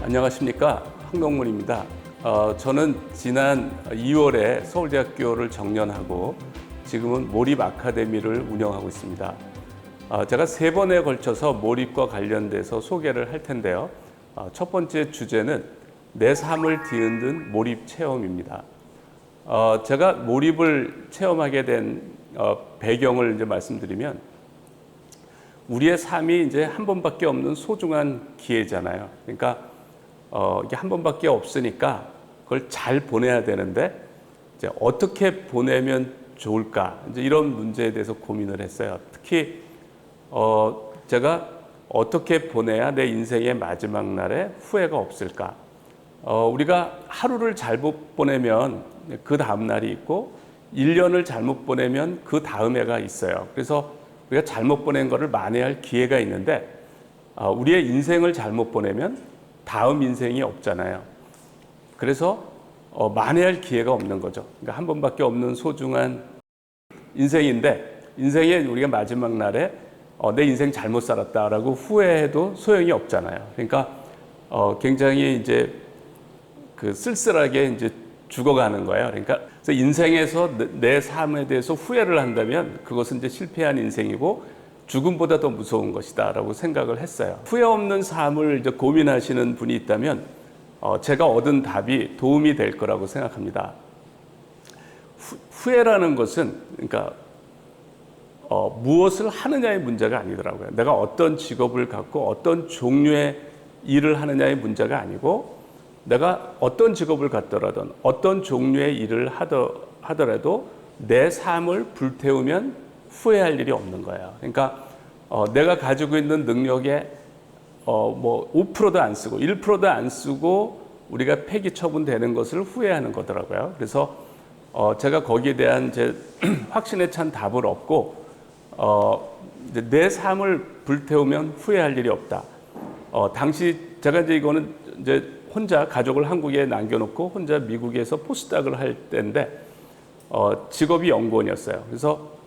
안녕하십니까, 황동문입니다. 저는 지난 2월에 서울대학교를 정년하고 지금은 몰입 아카데미를 운영하고 있습니다. 제가 3번에 걸쳐서 몰입과 관련돼서 소개를 할 텐데요. 첫 번째 주제는 내 삶을 뒤흔든 몰입 체험입니다. 제가 몰입을 체험하게 된 배경을 이제 말씀드리면, 우리의 삶이 이제 한 번밖에 없는 소중한 기회잖아요. 그러니까 이게 한 번밖에 없으니까 그걸 잘 보내야 되는데, 이제 어떻게 보내면 좋을까, 이제 이런 문제에 대해서 고민을 했어요. 특히 제가 어떻게 보내야 내 인생의 마지막 날에 후회가 없을까. 우리가 하루를 잘못 보내면 그 다음 날이 있고, 1년을 잘못 보내면 그 다음 해가 있어요. 그래서 우리가 잘못 보낸 거를 만회할 기회가 있는데, 우리의 인생을 잘못 보내면 다음 인생이 없잖아요. 그래서 만회할 기회가 없는 거죠. 그러니까 한 번밖에 없는 소중한 인생인데, 인생에 우리가 마지막 날에 내 인생 잘못 살았다라고 후회해도 소용이 없잖아요. 그러니까 굉장히 이제 그 쓸쓸하게 이제 죽어가는 거예요. 그러니까 그래서 인생에서 내 삶에 대해서 후회를 한다면 그것은 이제 실패한 인생이고 죽음보다 더 무서운 것이다라고 생각을 했어요. 후회 없는 삶을 이제 고민하시는 분이 있다면 제가 얻은 답이 도움이 될 거라고 생각합니다. 후회라는 것은, 그러니까 무엇을 하느냐의 문제가 아니더라고요. 내가 어떤 직업을 갖고 어떤 종류의 일을 하느냐의 문제가 아니고, 내가 어떤 직업을 갖더라도 어떤 종류의 일을 하더라도 내 삶을 불태우면 후회할 일이 없는 거예요. 그러니까 내가 가지고 있는 능력에 5%도 안 쓰고 1%도 안 쓰고 우리가 폐기 처분되는 것을 후회하는 거더라고요. 그래서 제가 거기에 대한 제 확신에 찬 답을 얻고, 내 삶을 불태우면 후회할 일이 없다. 당시 제가 이제 이거는 이제 혼자 가족을 한국에 남겨놓고 혼자 미국에서 포스닥을 할 때인데, 직업이 연구원이었어요. 그래서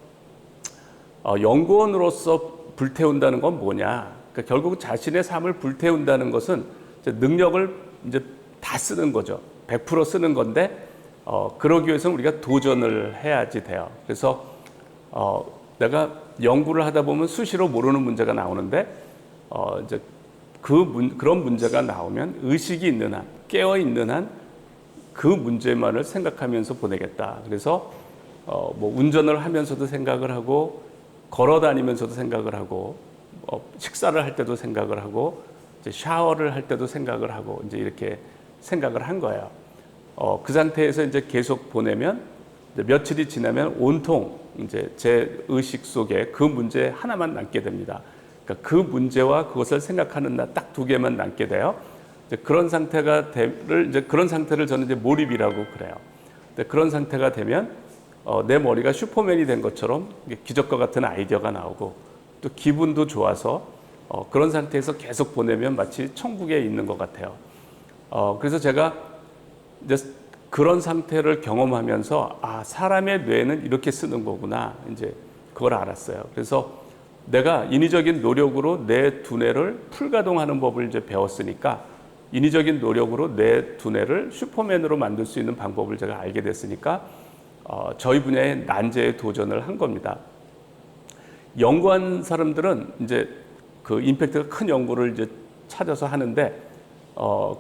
연구원으로서 불태운다는 건 뭐냐? 그러니까 결국 자신의 삶을 불태운다는 것은 이제 능력을 이제 다 쓰는 거죠. 100% 쓰는 건데, 그러기 위해서는 우리가 도전을 해야지 돼요. 그래서 내가 연구를 하다 보면 수시로 모르는 문제가 나오는데, 이제 그런 문제가 나오면 의식이 있는 한, 깨어 있는 한 그 문제만을 생각하면서 보내겠다. 그래서 운전을 하면서도 생각을 하고, 걸어 다니면서도 생각을 하고, 식사를 할 때도 생각을 하고, 이제 샤워를 할 때도 생각을 하고, 이제 이렇게 생각을 한 거예요. 그 상태에서 이제 계속 보내면, 이제 며칠이 지나면 온통 이제 제 의식 속에 그 문제 하나만 남게 됩니다. 그러니까 그 문제와 그것을 생각하는 날 딱 2개만 남게 돼요. 이제 그런 그런 상태를 저는 이제 몰입이라고 그래요. 근데 그런 상태가 되면 내 머리가 슈퍼맨이 된 것처럼 기적과 같은 아이디어가 나오고, 또 기분도 좋아서 그런 상태에서 계속 보내면 마치 천국에 있는 것 같아요. 그래서 제가 이제 그런 상태를 경험하면서, 사람의 뇌는 이렇게 쓰는 거구나, 이제 그걸 알았어요. 그래서 내가 인위적인 노력으로 내 두뇌를 풀가동하는 법을 이제 배웠으니까, 인위적인 노력으로 내 두뇌를 슈퍼맨으로 만들 수 있는 방법을 제가 알게 됐으니까 저희 분야의 난제에 도전을 한 겁니다. 연구한 사람들은 이제 그 임팩트가 큰 연구를 이제 찾아서 하는데,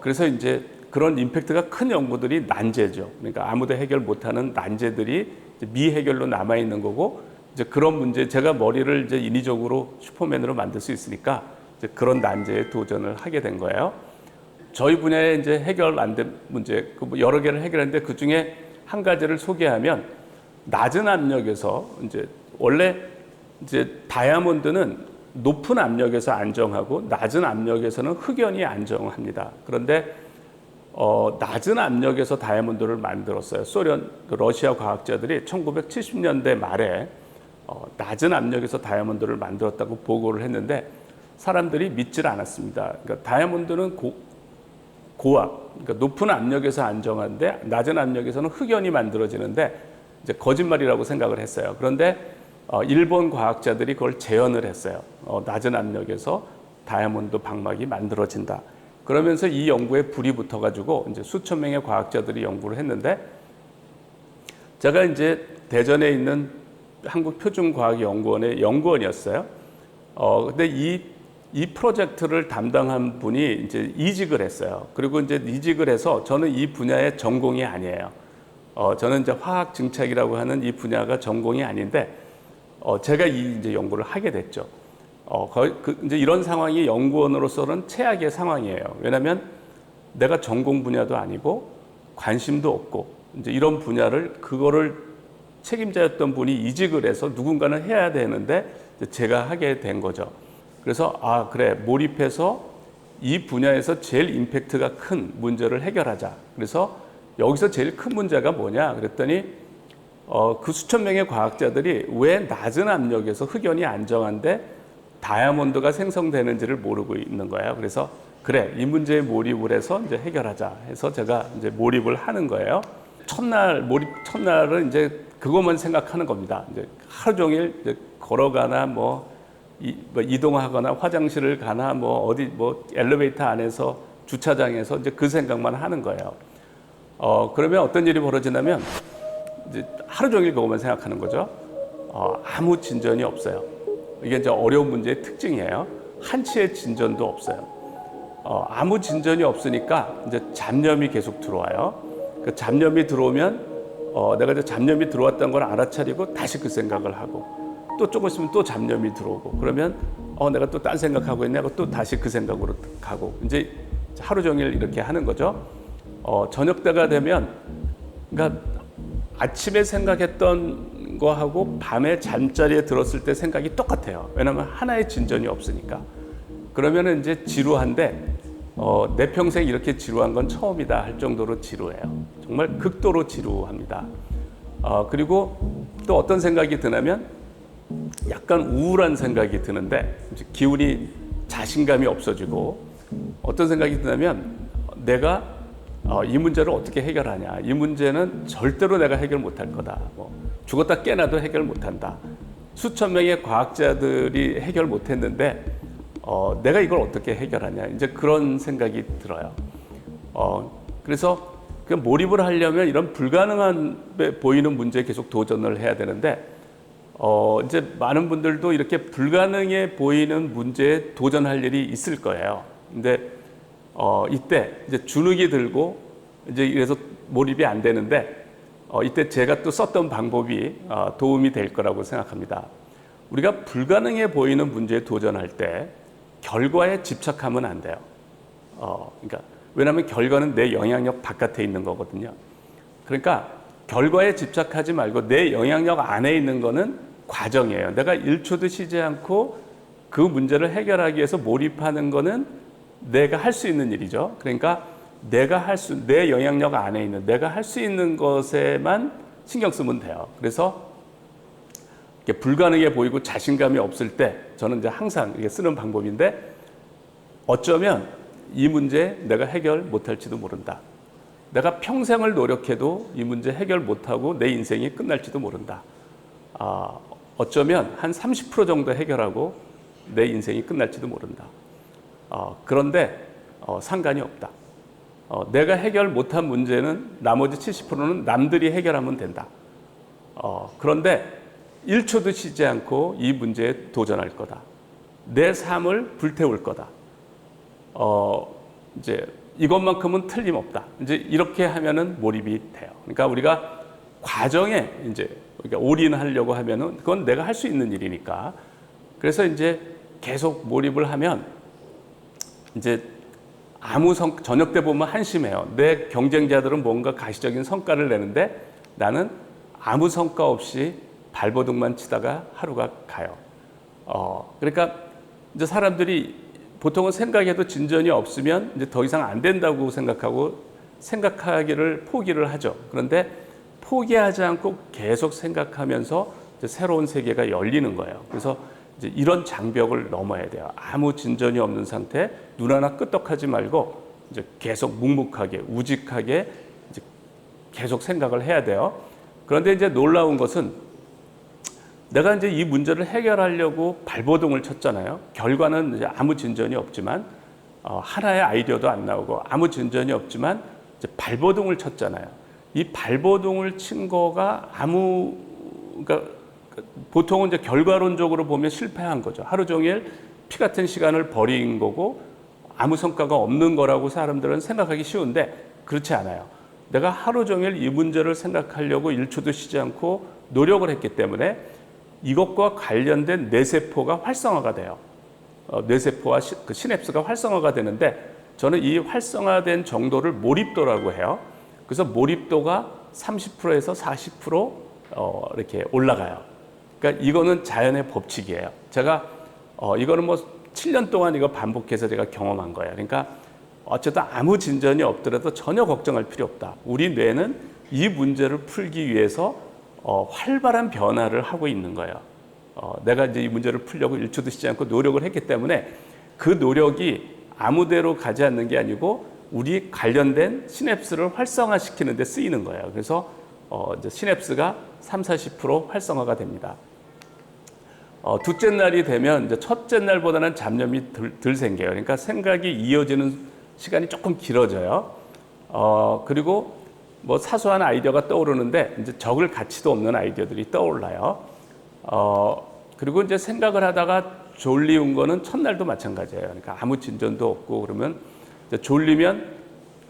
그래서 이제 그런 임팩트가 큰 연구들이 난제죠. 그러니까 아무도 해결 못하는 난제들이 미해결로 남아 있는 거고, 이제 그런 문제, 제가 머리를 이제 인위적으로 슈퍼맨으로 만들 수 있으니까 이제 그런 난제에 도전을 하게 된 거예요. 저희 분야에 이제 해결 안 된 문제, 여러 개를 해결했는데 그 중에 한 가지를 소개하면, 낮은 압력에서 이제 원래 이제 다이아몬드는 높은 압력에서 안정하고 낮은 압력에서는 흑연이 안정합니다. 그런데 낮은 압력에서 다이아몬드를 만들었어요. 러시아 과학자들이 1970년대 말에 낮은 압력에서 다이아몬드를 만들었다고 보고를 했는데, 사람들이 믿질 않았습니다. 그러니까 다이아몬드는 고압, 그러니까 높은 압력에서 안정한데 낮은 압력에서는 흑연이 만들어지는데, 이제 거짓말이라고 생각을 했어요. 그런데 일본 과학자들이 그걸 재현을 했어요. 낮은 압력에서 다이아몬드 방막이 만들어진다. 그러면서 이 연구에 불이 붙어가지고 이제 수천 명의 과학자들이 연구를 했는데 제가 이제 대전에 있는 한국표준과학연구원의 연구원이었어요. 근데 이 프로젝트를 담당한 분이 이제 이직을 했어요. 그리고 이제 이직을 해서 저는 이 분야의 전공이 아니에요. 저는 이제 화학 증착이라고 하는 이 분야가 전공이 아닌데, 제가 이제 연구를 하게 됐죠. 이제 이런 상황이 연구원으로서는 최악의 상황이에요. 왜냐하면 내가 전공 분야도 아니고 관심도 없고 이제 이런 분야를 그거를 책임자였던 분이 이직을 해서 누군가는 해야 되는데 제가 하게 된 거죠. 그래서 그래, 몰입해서 이 분야에서 제일 임팩트가 큰 문제를 해결하자. 그래서 여기서 제일 큰 문제가 뭐냐 그랬더니 그 수천 명의 과학자들이 왜 낮은 압력에서 흑연이 안정한데 다이아몬드가 생성되는지를 모르고 있는 거예요. 그래서 그래, 이 문제에 몰입을 해서 이제 해결하자 해서 제가 이제 몰입을 하는 거예요. 첫날은 이제 그것만 생각하는 겁니다. 이제 하루 종일 이제 걸어가나 뭐 이동하거나 화장실을 가나 어디 엘리베이터 안에서 주차장에서 이제 그 생각만 하는 거예요. 그러면 어떤 일이 벌어지냐면 이제 하루 종일 그것만 생각하는 거죠. 아무 진전이 없어요. 이게 이제 어려운 문제의 특징이에요. 한치의 진전도 없어요. 아무 진전이 없으니까 이제 잡념이 계속 들어와요. 그 잡념이 들어오면 내가 이제 잡념이 들어왔다는 걸 알아차리고 다시 그 생각을 하고 또 조금 있으면 또 잡념이 들어오고 그러면 내가 또 딴 생각하고 있네 하고 또 다시 그 생각으로 가고 이제 하루 종일 이렇게 하는 거죠. 저녁 때가 되면 그러니까 아침에 생각했던 거하고 밤에 잠자리에 들었을 때 생각이 똑같아요. 왜냐하면 하나의 진전이 없으니까. 그러면 이제 지루한데 내 평생 이렇게 지루한 건 처음이다 할 정도로 지루해요. 정말 극도로 지루합니다. 그리고 또 어떤 생각이 드냐면 약간 우울한 생각이 드는데 기운이 자신감이 없어지고 어떤 생각이 드냐면 내가 이 문제를 어떻게 해결하냐. 이 문제는 절대로 내가 해결 못할 거다. 죽었다 깨나도 해결 못한다. 수천 명의 과학자들이 해결 못했는데 내가 이걸 어떻게 해결하냐. 이제 그런 생각이 들어요. 그래서 그 몰입을 하려면 이런 불가능한 보이는 문제에 계속 도전을 해야 되는데 이제 많은 분들도 이렇게 불가능해 보이는 문제에 도전할 일이 있을 거예요. 근데 이때 이제 주눅이 들고 이제 이래서 몰입이 안 되는데 이때 제가 또 썼던 방법이 도움이 될 거라고 생각합니다. 우리가 불가능해 보이는 문제에 도전할 때 결과에 집착하면 안 돼요. 그러니까 왜냐하면 결과는 내 영향력 바깥에 있는 거거든요. 그러니까 결과에 집착하지 말고 내 영향력 안에 있는 거는 과정이에요. 내가 1초도 쉬지 않고 그 문제를 해결하기 위해서 몰입하는 거는 내가 할 수 있는 일이죠. 그러니까 내 영향력 안에 있는 내가 할 수 있는 것에만 신경 쓰면 돼요. 그래서 이렇게 불가능해 보이고 자신감이 없을 때 저는 이제 항상 이게 쓰는 방법인데 어쩌면 이 문제 내가 해결 못할지도 모른다. 내가 평생을 노력해도 이 문제 해결 못하고 내 인생이 끝날지도 모른다. 어쩌면 한 30% 정도 해결하고 내 인생이 끝날지도 모른다. 그런데 상관이 없다. 내가 해결 못한 문제는 나머지 70%는 남들이 해결하면 된다. 그런데 1초도 쉬지 않고 이 문제에 도전할 거다. 내 삶을 불태울 거다. 이제 이것만큼은 틀림없다. 이제 이렇게 하면은 몰입이 돼요. 그러니까 우리가 과정에 이제 우리가 올인하려고 하면은 그건 내가 할 수 있는 일이니까. 그래서 이제 계속 몰입을 하면 이제 저녁 때 보면 한심해요. 내 경쟁자들은 뭔가 가시적인 성과를 내는데 나는 아무 성과 없이 발버둥만 치다가 하루가 가요. 그러니까 이제 사람들이 보통은 생각해도 진전이 없으면 이제 더 이상 안 된다고 생각하기를 포기를 하죠. 그런데 포기하지 않고 계속 생각하면서 이제 새로운 세계가 열리는 거예요. 그래서 이제 이런 장벽을 넘어야 돼요. 아무 진전이 없는 상태, 눈 하나 끄떡하지 말고 이제 계속 묵묵하게, 우직하게 이제 계속 생각을 해야 돼요. 그런데 이제 놀라운 것은 내가 이제 이 문제를 해결하려고 발버둥을 쳤잖아요. 결과는 이제 아무 진전이 없지만 하나의 아이디어도 안 나오고 아무 진전이 없지만 이제 발버둥을 쳤잖아요. 이 발버둥을 친 거가 그러니까 보통은 이제 결과론적으로 보면 실패한 거죠. 하루 종일 피 같은 시간을 버린 거고 아무 성과가 없는 거라고 사람들은 생각하기 쉬운데 그렇지 않아요. 내가 하루 종일 이 문제를 생각하려고 1초도 쉬지 않고 노력을 했기 때문에 이것과 관련된 뇌세포가 활성화가 돼요. 뇌세포와 그 시냅스가 활성화가 되는데 저는 이 활성화된 정도를 몰입도라고 해요. 그래서 몰입도가 30%에서 40% 이렇게 올라가요. 그러니까 이거는 자연의 법칙이에요. 제가 이거는 뭐 7년 동안 이거 반복해서 제가 경험한 거예요. 그러니까 어쨌든 아무 진전이 없더라도 전혀 걱정할 필요 없다. 우리 뇌는 이 문제를 풀기 위해서 활발한 변화를 하고 있는 거예요. 내가 이제 이 문제를 풀려고 1초도 쉬지 않고 노력을 했기 때문에 그 노력이 아무데로 가지 않는 게 아니고 우리 관련된 시냅스를 활성화시키는 데 쓰이는 거예요. 그래서 이제 시냅스가 30-40% 활성화가 됩니다. 둘째 날이 되면 이제 첫째 날보다는 잡념이 덜 생겨요. 그러니까 생각이 이어지는 시간이 조금 길어져요. 그리고 뭐 사소한 아이디어가 떠오르는데 이제 적을 가치도 없는 아이디어들이 떠올라요. 그리고 이제 생각을 하다가 졸리운 거는 첫날도 마찬가지예요. 그러니까 아무 진전도 없고 그러면 이제 졸리면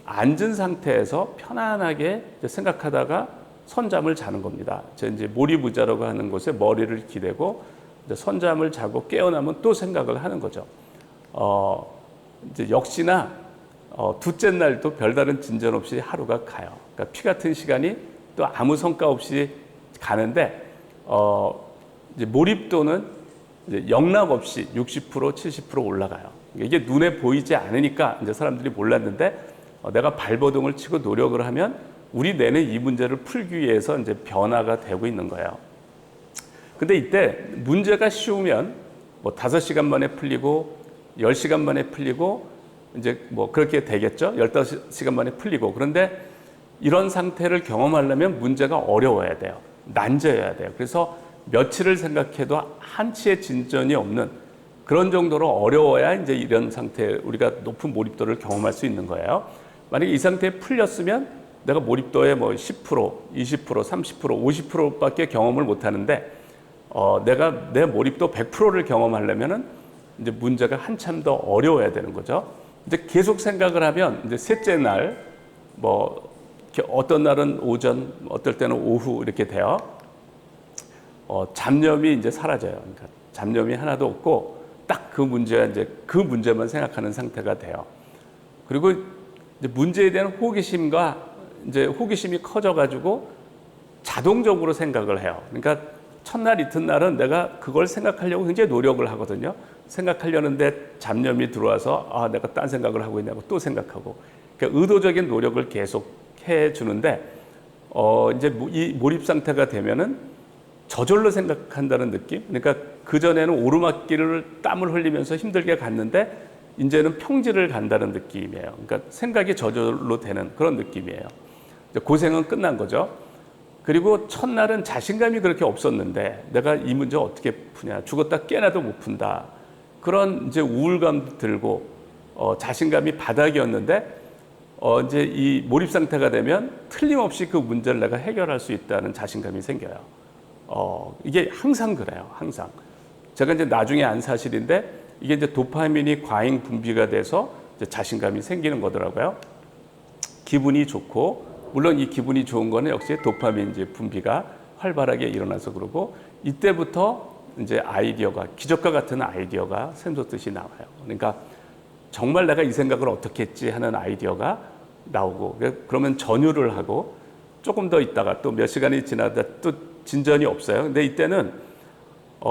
앉은 상태에서 편안하게 이제 생각하다가 선잠을 자는 겁니다. 이제 몰입의자라고 하는 곳에 머리를 기대고 이제 선잠을 자고 깨어나면 또 생각을 하는 거죠. 이제 역시나 둘째 날도 별다른 진전 없이 하루가 가요. 그러니까 피 같은 시간이 또 아무 성과 없이 가는데 이제 몰입도는 이제 영락 없이 60% 70% 올라가요. 이게 눈에 보이지 않으니까 이제 사람들이 몰랐는데 내가 발버둥을 치고 노력을 하면 우리 뇌는 이 문제를 풀기 위해서 이제 변화가 되고 있는 거예요. 근데 이때 문제가 쉬우면 뭐 5시간 만에 풀리고 10시간 만에 풀리고 이제 뭐 그렇게 되겠죠. 15시간 만에 풀리고. 그런데 이런 상태를 경험하려면 문제가 어려워야 돼요. 난제여야 돼요. 그래서 며칠을 생각해도 한치의 진전이 없는 그런 정도로 어려워야 이제 이런 상태 우리가 높은 몰입도를 경험할 수 있는 거예요. 만약에 이 상태에 풀렸으면 내가 몰입도의 뭐 10%, 20%, 30%, 50%밖에 경험을 못 하는데 내가 내 몰입도 100%를 경험하려면은 이제 문제가 한참 더 어려워야 되는 거죠. 이제 계속 생각을 하면 이제 셋째 날 뭐 어떤 날은 오전, 어떨 때는 오후 이렇게 돼요. 잡념이 이제 사라져요. 그러니까 잡념이 하나도 없고 딱 그 문제가 이제 그 문제만 생각하는 상태가 돼요. 그리고 이제 문제에 대한 호기심이 커져가지고 자동적으로 생각을 해요. 그러니까 첫날 이튿날은 내가 그걸 생각하려고 굉장히 노력을 하거든요. 생각하려는데 잡념이 들어와서 내가 딴 생각을 하고 있냐고 또 생각하고 그러니까 의도적인 노력을 계속 해주는데 이제 이 몰입 상태가 되면은 저절로 생각한다는 느낌. 그러니까 그 전에는 오르막길을 땀을 흘리면서 힘들게 갔는데 이제는 평지를 간다는 느낌이에요. 그러니까 생각이 저절로 되는 그런 느낌이에요. 고생은 끝난 거죠. 그리고 첫날은 자신감이 그렇게 없었는데 내가 이 문제 어떻게 푸냐, 죽었다 깨나도 못 푼다. 그런 이제 우울감 들고 자신감이 바닥이었는데 이제 이 몰입 상태가 되면 틀림없이 그 문제를 내가 해결할 수 있다는 자신감이 생겨요. 이게 항상 그래요. 항상. 제가 이제 나중에 안 사실인데 이게 이제 도파민이 과잉 분비가 돼서 이제 자신감이 생기는 거더라고요. 기분이 좋고 물론 이 기분이 좋은 거는 역시 도파민 이제 분비가 활발하게 일어나서 그러고 이때부터 이제 아이디어가 기적과 같은 아이디어가 샘솟듯이 나와요. 그러니까 정말 내가 이 생각을 어떻게 했지 하는 아이디어가 나오고 그러면 전율을 하고 조금 더 있다가 또 몇 시간이 지나다 또 진전이 없어요. 근데 이때는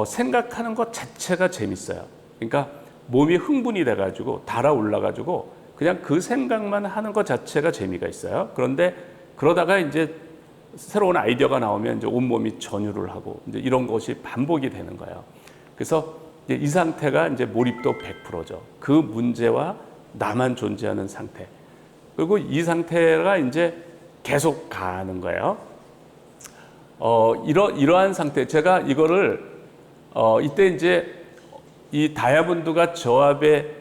생각하는 것 자체가 재밌어요. 그러니까 몸이 흥분이 돼가지고 달아올라가지고 그냥 그 생각만 하는 것 자체가 재미가 있어요. 그런데 그러다가 이제 새로운 아이디어가 나오면 이제 온몸이 전율을 하고 이제 이런 것이 반복이 되는 거예요. 그래서 이제 이 상태가 이제 몰입도 100%죠. 그 문제와 나만 존재하는 상태. 그리고 이 상태가 이제 계속 가는 거예요. 이러한 상태, 제가 이거를 이때 이제 이 다이아몬드가 저압의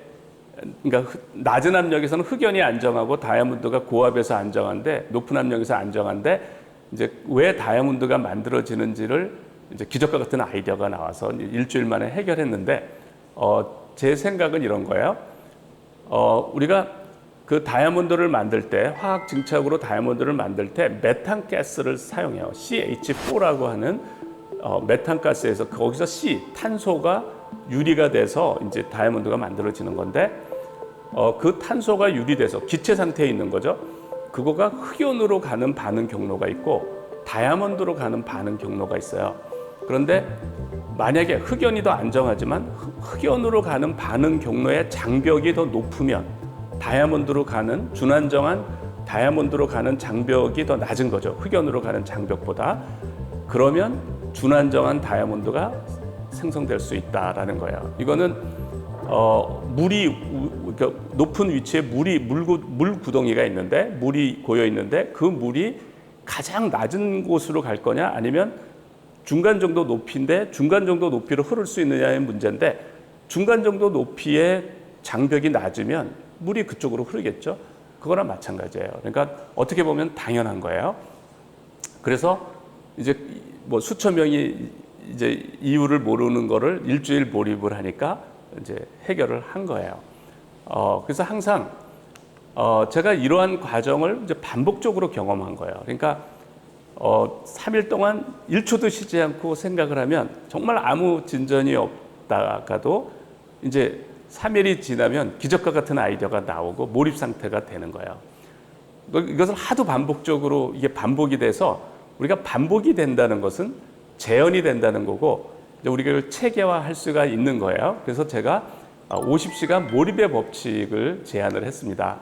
그러니까 낮은 압력에서는 흑연이 안정하고 다이아몬드가 고압에서 안정한데 높은 압력에서 안정한데 이제 왜 다이아몬드가 만들어지는지를 이제 기적과 같은 아이디어가 나와서 일주일 만에 해결했는데 제 생각은 이런 거예요. 우리가 그 다이아몬드를 만들 때 화학 증착으로 다이아몬드를 만들 때 메탄가스를 사용해요. CH4라고 하는 메탄가스에서 거기서 C 탄소가 유리가 돼서 이제 다이아몬드가 만들어지는 건데 그 탄소가 유리돼서 기체 상태에 있는 거죠. 그거가 흑연으로 가는 반응 경로가 있고 다이아몬드로 가는 반응 경로가 있어요. 그런데 만약에 흑연이 더 안정하지만 흑연으로 가는 반응 경로의 장벽이 더 높으면 다이아몬드로 가는 준안정한 다이아몬드로 가는 장벽이 더 낮은 거죠. 흑연으로 가는 장벽보다. 그러면 준안정한 다이아몬드가 생성될 수 있다라는 거예요. 이거는 물이 그러니까 높은 위치에 물 구덩이가 있는데 물이 고여 있는데 그 물이 가장 낮은 곳으로 갈 거냐 아니면 중간 정도 높이인데 중간 정도 높이로 흐를 수 있느냐의 문제인데 중간 정도 높이의 장벽이 낮으면 물이 그쪽으로 흐르겠죠. 그거랑 마찬가지예요. 그러니까 어떻게 보면 당연한 거예요. 그래서 이제 뭐 수천 명이 이제 이유를 모르는 거를 일주일 몰입을 하니까 이제 해결을 한 거예요. 그래서 항상 제가 이러한 과정을 이제 반복적으로 경험한 거예요. 그러니까 3일 동안 1초도 쉬지 않고 생각을 하면 정말 아무 진전이 없다가도 이제 3일이 지나면 기적과 같은 아이디어가 나오고 몰입 상태가 되는 거예요. 이것을 하도 반복적으로 이게 반복이 돼서 우리가 반복이 된다는 것은 재현이 된다는 거고 우리가 이걸 체계화할 수가 있는 거예요. 그래서 제가 50시간 몰입의 법칙을 제안을 했습니다.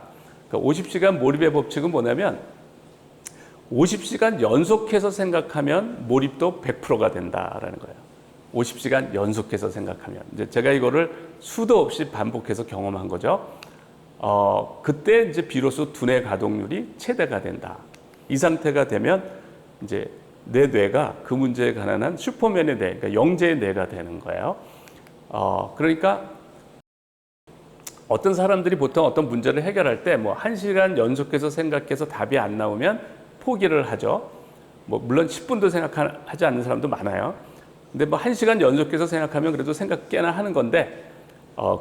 그러니까 50시간 몰입의 법칙은 뭐냐면 50시간 연속해서 생각하면 몰입도 100%가 된다라는 거예요. 50시간 연속해서 생각하면. 이제 제가 이거를 수도 없이 반복해서 경험한 거죠. 그때 이제 비로소 두뇌 가동률이 최대가 된다. 이 상태가 되면 이제 내 뇌가 그 문제에 관한 슈퍼맨의 뇌, 그러니까 영재의 뇌가 되는 거예요. 그러니까 어떤 사람들이 보통 어떤 문제를 해결할 때 뭐 1시간 연속해서 생각해서 답이 안 나오면 포기를 하죠. 뭐 물론 10분도 생각하지 않는 사람도 많아요. 근데 뭐 1시간 연속해서 생각하면 그래도 생각 꽤나 하는 건데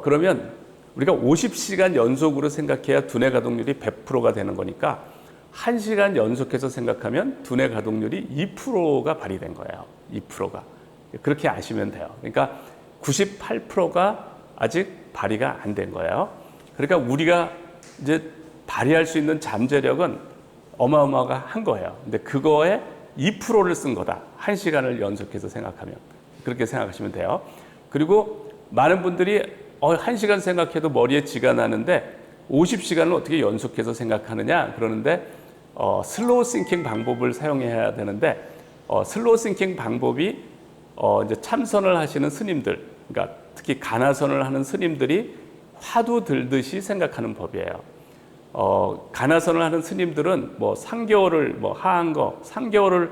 그러면 우리가 50시간 연속으로 생각해야 두뇌 가동률이 100%가 되는 거니까 1시간 연속해서 생각하면 두뇌 가동률이 2%가 발휘된 거예요. 2%가. 그렇게 아시면 돼요. 그러니까 98%가 아직 발휘가 안 된 거예요. 그러니까 우리가 이제 발휘할 수 있는 잠재력은 어마어마한 거예요. 근데 그거에 2%를 쓴 거다. 1시간을 연속해서 생각하면. 그렇게 생각하시면 돼요. 그리고 많은 분들이 1시간 생각해도 머리에 쥐가 나는데 50시간을 어떻게 연속해서 생각하느냐 그러는데 슬로우 싱킹 방법을 사용해야 되는데 슬로우 싱킹 방법이 이제 참선을 하시는 스님들, 그러니까 특히 가나선을 하는 스님들이 화두 들듯이 생각하는 법이에요. 가나선을 하는 스님들은 뭐 3개월을 뭐 하한 거 3개월을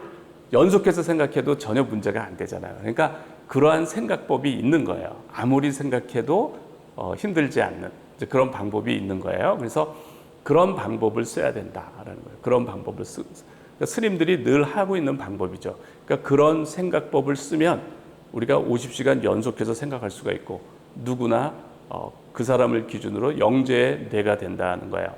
연속해서 생각해도 전혀 문제가 안 되잖아요. 그러니까 그러한 생각법이 있는 거예요. 아무리 생각해도 힘들지 않는 이제 그런 방법이 있는 거예요. 그래서 그런 방법을 써야 된다라는 거예요. 그런 방법을 그러니까 스님들이 늘 하고 있는 방법이죠. 그러니까 그런 생각법을 쓰면 우리가 50시간 연속해서 생각할 수가 있고 누구나 그 사람을 기준으로 영재의 뇌가 된다는 거예요.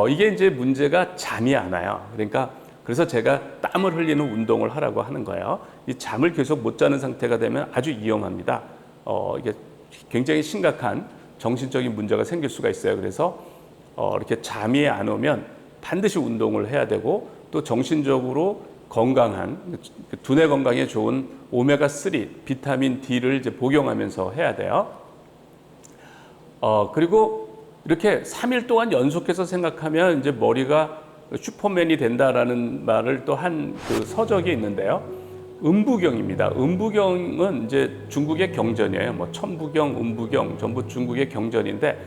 이게 이제 문제가 잠이 안 와요. 그러니까 그래서 제가 땀을 흘리는 운동을 하라고 하는 거예요. 이 잠을 계속 못 자는 상태가 되면 아주 위험합니다. 이게 굉장히 심각한 정신적인 문제가 생길 수가 있어요. 그래서 이렇게 잠이 안 오면 반드시 운동을 해야 되고 또 정신적으로 건강한 두뇌 건강에 좋은 오메가3 비타민 D를 이제 복용하면서 해야 돼요. 그리고 이렇게 3일 동안 연속해서 생각하면 이제 머리가 슈퍼맨이 된다라는 말을 또 한 그 서적이 있는데요. 음부경입니다. 음부경은 이제 중국의 경전이에요. 뭐 천부경, 음부경 전부 중국의 경전인데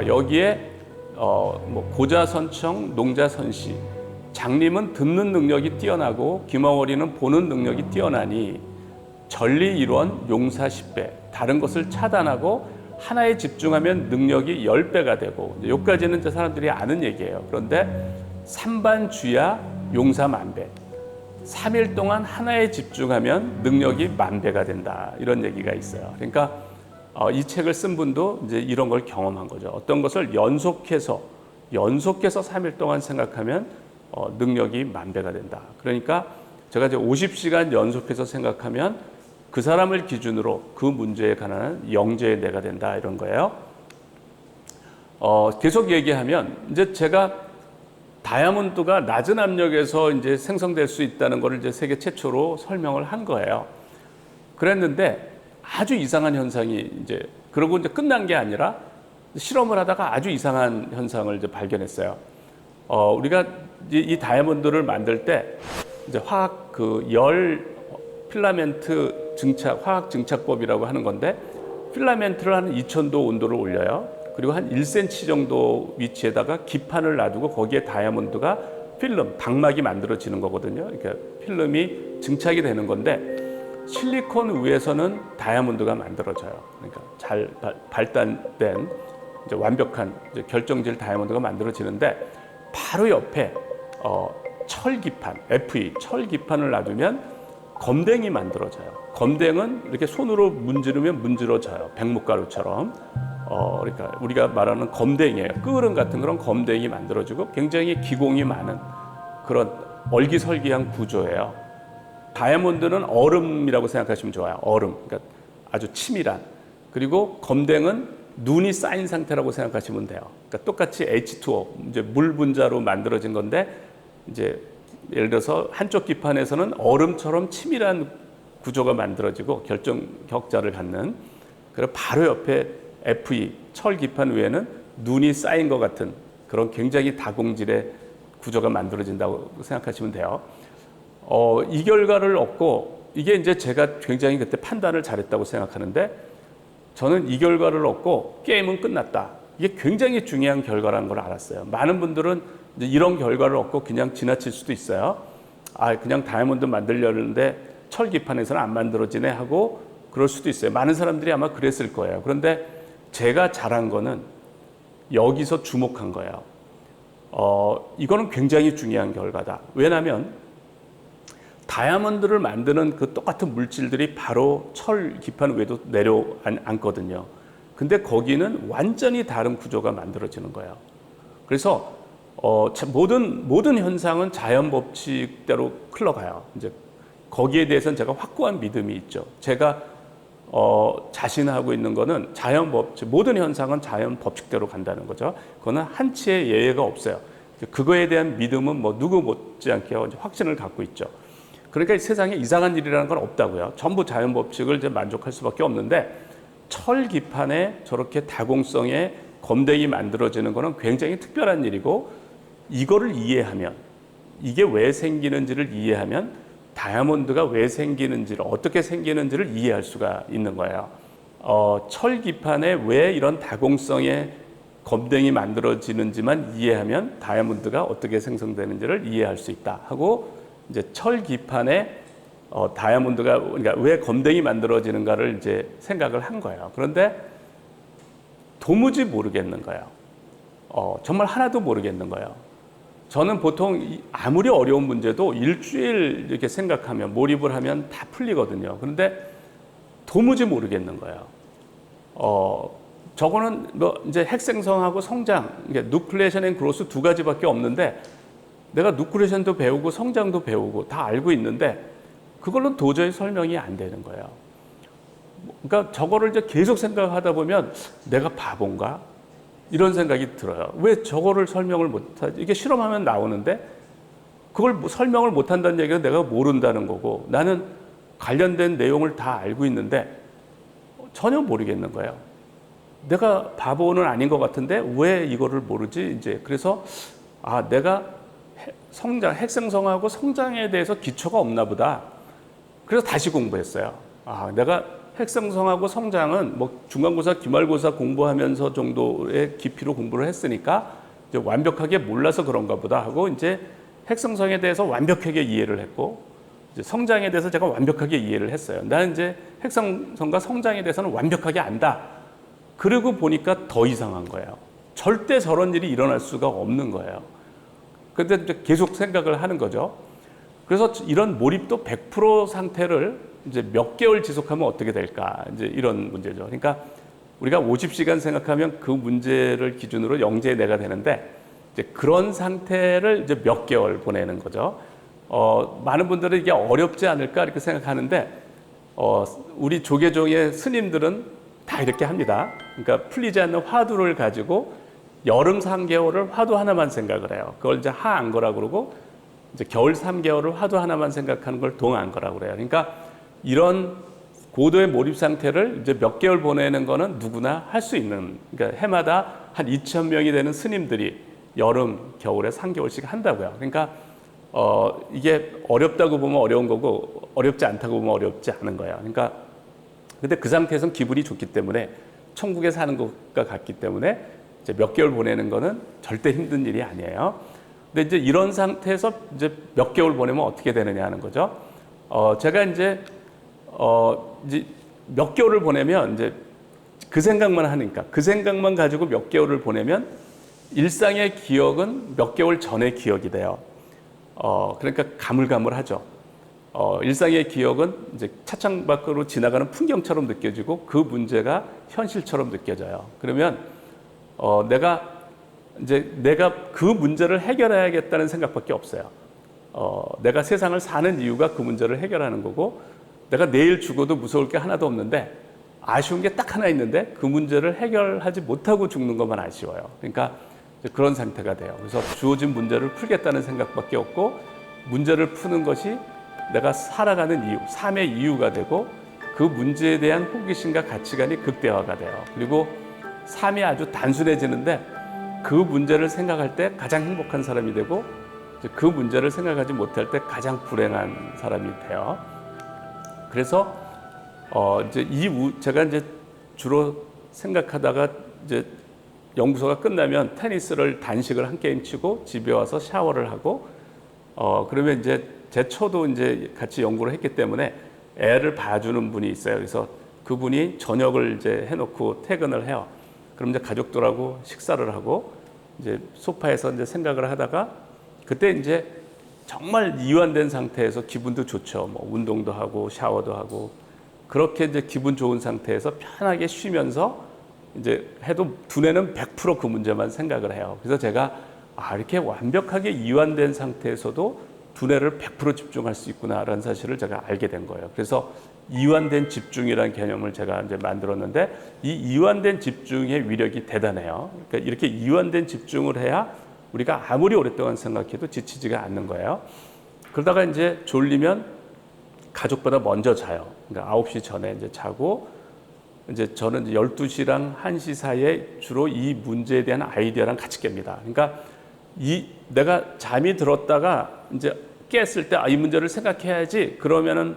여기에 뭐 고자선청, 농자선시, 장님은 듣는 능력이 뛰어나고 귀머거리는 보는 능력이 뛰어나니 전리일원 용사십배 다른 것을 차단하고 하나에 집중하면 능력이 10배가 되고, 여기까지는 이제 사람들이 아는 얘기예요. 그런데 삼반주야 용사만배. 3일 동안 하나에 집중하면 능력이 10,000배가 된다. 이런 얘기가 있어요. 그러니까 이 책을 쓴 분도 이제 이런 걸 경험한 거죠. 어떤 것을 연속해서 3일 동안 생각하면 능력이 10,000배가 된다. 그러니까 제가 이제 50시간 연속해서 생각하면 그 사람을 기준으로 그 문제에 관한 영재의 뇌가 된다. 이런 거예요. 계속 얘기하면 이제 제가 다이아몬드가 낮은 압력에서 이제 생성될 수 있다는 것을 이제 세계 최초로 설명을 한 거예요. 그랬는데 아주 이상한 현상이 이제 그러고 이제 끝난 게 아니라 실험을 하다가 아주 이상한 현상을 이제 발견했어요. 우리가 이 다이아몬드를 만들 때 이제 화학 열 필라멘트 증착, 화학 증착법이라고 하는 건데 필라멘트를 한 2000도 온도를 올려요. 그리고 한 1cm 정도 위치에다가 기판을 놔두고 거기에 다이아몬드가 필름, 당막이 만들어지는 거거든요. 그러니까 필름이 증착이 되는 건데 실리콘 위에서는 다이아몬드가 만들어져요. 그러니까 잘 발단된 이제 완벽한 이제 결정질 다이아몬드가 만들어지는데 바로 옆에 철기판, FE, 철기판을 놔두면 검댕이 만들어져요. 검댕은 이렇게 손으로 문지르면 문지러져요. 백목가루처럼. 그러니까 우리가 말하는 검댕이에요. 끄으름 같은 그런 검댕이 만들어지고 굉장히 기공이 많은 그런 얼기설기한 구조예요. 다이아몬드는 얼음이라고 생각하시면 좋아요. 얼음. 그러니까 아주 치밀한. 그리고 검댕은 눈이 쌓인 상태라고 생각하시면 돼요. 그러니까 똑같이 H2O, 이제 물 분자로 만들어진 건데 이제 예를 들어서 한쪽 기판에서는 얼음처럼 치밀한 구조가 만들어지고 격자를 갖는. 그리고 바로 옆에 FE, 철 기판 위에는 눈이 쌓인 것 같은 그런 굉장히 다공질의 구조가 만들어진다고 생각하시면 돼요. 이 결과를 얻고 이게 이제 제가 굉장히 그때 판단을 잘했다고 생각하는데 저는 이 결과를 얻고 게임은 끝났다. 이게 굉장히 중요한 결과라는 걸 알았어요. 많은 분들은 이제 이런 결과를 얻고 그냥 지나칠 수도 있어요. 그냥 다이아몬드 만들려는데 철 기판에서는 안 만들어지네 하고 그럴 수도 있어요. 많은 사람들이 아마 그랬을 거예요. 그런데 제가 잘한 거는 여기서 주목한 거예요. 이거는 굉장히 중요한 결과다. 왜냐하면 다이아몬드를 만드는 그 똑같은 물질들이 바로 철 기판 위에도 내려앉거든요. 근데 거기는 완전히 다른 구조가 만들어지는 거예요. 그래서 모든 현상은 자연 법칙대로 흘러가요. 이제 거기에 대해서는 제가 확고한 믿음이 있죠. 제가 자신하고 있는 거는 자연 법칙, 모든 현상은 자연 법칙대로 간다는 거죠. 그거는 한치의 예외가 없어요. 그거에 대한 믿음은 뭐 누구 못지않게 확신을 갖고 있죠. 그러니까 이 세상에 이상한 일이라는 건 없다고요. 전부 자연 법칙을 이제 만족할 수밖에 없는데 철 기판에 저렇게 다공성의 검댕이 만들어지는 거는 굉장히 특별한 일이고 이거를 이해하면 이게 왜 생기는지를 이해하면 다이아몬드가 왜 생기는지를 어떻게 생기는지를 이해할 수가 있는 거예요. 철 기판에 왜 이런 다공성의 검댕이 만들어지는지만 이해하면 다이아몬드가 어떻게 생성되는지를 이해할 수 있다 하고 이제 철 기판에 다이아몬드가 그러니까 왜 검댕이 만들어지는가를 이제 생각을 한 거예요. 그런데 도무지 모르겠는 거예요. 정말 하나도 모르겠는 거예요. 저는 보통 아무리 어려운 문제도 일주일 이렇게 생각하면 몰입을 하면 다 풀리거든요. 그런데 도무지 모르겠는 거예요. 저거는 뭐 이제 핵생성하고 성장, 그러니까 누클레이션 앤 그로스 두 가지밖에 없는데 내가 누클레이션도 배우고 성장도 배우고 다 알고 있는데 그걸로 도저히 설명이 안 되는 거예요. 그러니까 저거를 이제 계속 생각하다 보면 내가 바본가? 이런 생각이 들어요. 왜 저거를 설명을 못하지? 이게 실험하면 나오는데 그걸 설명을 못한다는 얘기는 내가 모른다는 거고 나는 관련된 내용을 다 알고 있는데 전혀 모르겠는 거예요. 내가 바보는 아닌 것 같은데 왜 이거를 모르지? 이제 그래서 내가 핵생성하고 성장에 대해서 기초가 없나 보다. 그래서 다시 공부했어요. 내가 핵생성하고 성장은 뭐 중간고사, 기말고사 공부하면서 정도의 깊이로 공부를 했으니까 이제 완벽하게 몰라서 그런가 보다 하고 이제 핵생성에 대해서 완벽하게 이해를 했고 이제 성장에 대해서 제가 완벽하게 이해를 했어요. 나는 이제 핵생성과 성장에 대해서는 완벽하게 안다. 그러고 보니까 더 이상한 거예요. 절대 저런 일이 일어날 수가 없는 거예요. 근데 이제 계속 생각을 하는 거죠. 그래서 이런 몰입도 100% 상태를 이제 몇 개월 지속하면 어떻게 될까? 이제 이런 문제죠. 그러니까 우리가 50시간 생각하면 그 문제를 기준으로 영재내가 되는데 이제 그런 상태를 이제 몇 개월 보내는 거죠. 많은 분들은 이게 어렵지 않을까 이렇게 생각하는데 우리 조계종의 스님들은 다 이렇게 합니다. 그러니까 풀리지 않는 화두를 가지고 여름 3개월을 화두 하나만 생각을 해요. 그걸 이제 하안거라고 그러고 이제 겨울 3개월을 화두 하나만 생각하는 걸 동안거라고 그래요. 그러니까 이런 고도의 몰입 상태를 이제 몇 개월 보내는 거는 누구나 할 수 있는, 그러니까 해마다 한 2,000명이 되는 스님들이 여름, 겨울에 3개월씩 한다고요. 그러니까 이게 어렵다고 보면 어려운 거고 어렵지 않다고 보면 어렵지 않은 거예요. 그러니까 근데 그 상태에서는 기분이 좋기 때문에 천국에 사는 것과 같기 때문에 이제 몇 개월 보내는 거는 절대 힘든 일이 아니에요. 근데 이제 이런 상태에서 이제 몇 개월 보내면 어떻게 되느냐 하는 거죠. 제가 이제 몇 개월을 보내면 이제 그 생각만 하니까 그 생각만 가지고 몇 개월을 보내면 일상의 기억은 몇 개월 전의 기억이 돼요. 그러니까 가물가물하죠. 일상의 기억은 이제 차창 밖으로 지나가는 풍경처럼 느껴지고 그 문제가 현실처럼 느껴져요. 그러면 내가 그 문제를 해결해야겠다는 생각밖에 없어요. 내가 세상을 사는 이유가 그 문제를 해결하는 거고 내가 내일 죽어도 무서울 게 하나도 없는데 아쉬운 게 딱 하나 있는데 그 문제를 해결하지 못하고 죽는 것만 아쉬워요. 그러니까 그런 상태가 돼요. 그래서 주어진 문제를 풀겠다는 생각밖에 없고 문제를 푸는 것이 내가 살아가는 이유, 삶의 이유가 되고 그 문제에 대한 호기심과 가치관이 극대화가 돼요. 그리고 삶이 아주 단순해지는데 그 문제를 생각할 때 가장 행복한 사람이 되고 그 문제를 생각하지 못할 때 가장 불행한 사람이 돼요. 그래서 제가 이제 주로 생각하다가 이제 연구소가 끝나면 테니스를 단식을 한 게임 치고 집에 와서 샤워를 하고 그러면 이제 제 처도 이제 같이 연구를 했기 때문에 애를 봐주는 분이 있어요. 그래서 그분이 저녁을 이제 해놓고 퇴근을 해요. 그럼 이제 가족들하고 식사를 하고 이제 소파에서 이제 생각을 하다가 그때 이제 정말 이완된 상태에서 기분도 좋죠. 뭐 운동도 하고 샤워도 하고 그렇게 이제 기분 좋은 상태에서 편하게 쉬면서 이제 해도 두뇌는 100% 그 문제만 생각을 해요. 그래서 제가 이렇게 완벽하게 이완된 상태에서도 두뇌를 100% 집중할 수 있구나라는 사실을 제가 알게 된 거예요. 그래서 이완된 집중이라는 개념을 제가 이제 만들었는데 이 이완된 집중의 위력이 대단해요. 그러니까 이렇게 이완된 집중을 해야 우리가 아무리 오랫동안 생각해도 지치지가 않는 거예요. 그러다가 이제 졸리면 가족보다 먼저 자요. 그러니까 9시 전에 이제 자고 이제 저는 이제 12시랑 1시 사이에 주로 이 문제에 대한 아이디어랑 같이 깹니다. 그러니까 내가 잠이 들었다가 이제 깼을 때 이 문제를 생각해야지 그러면은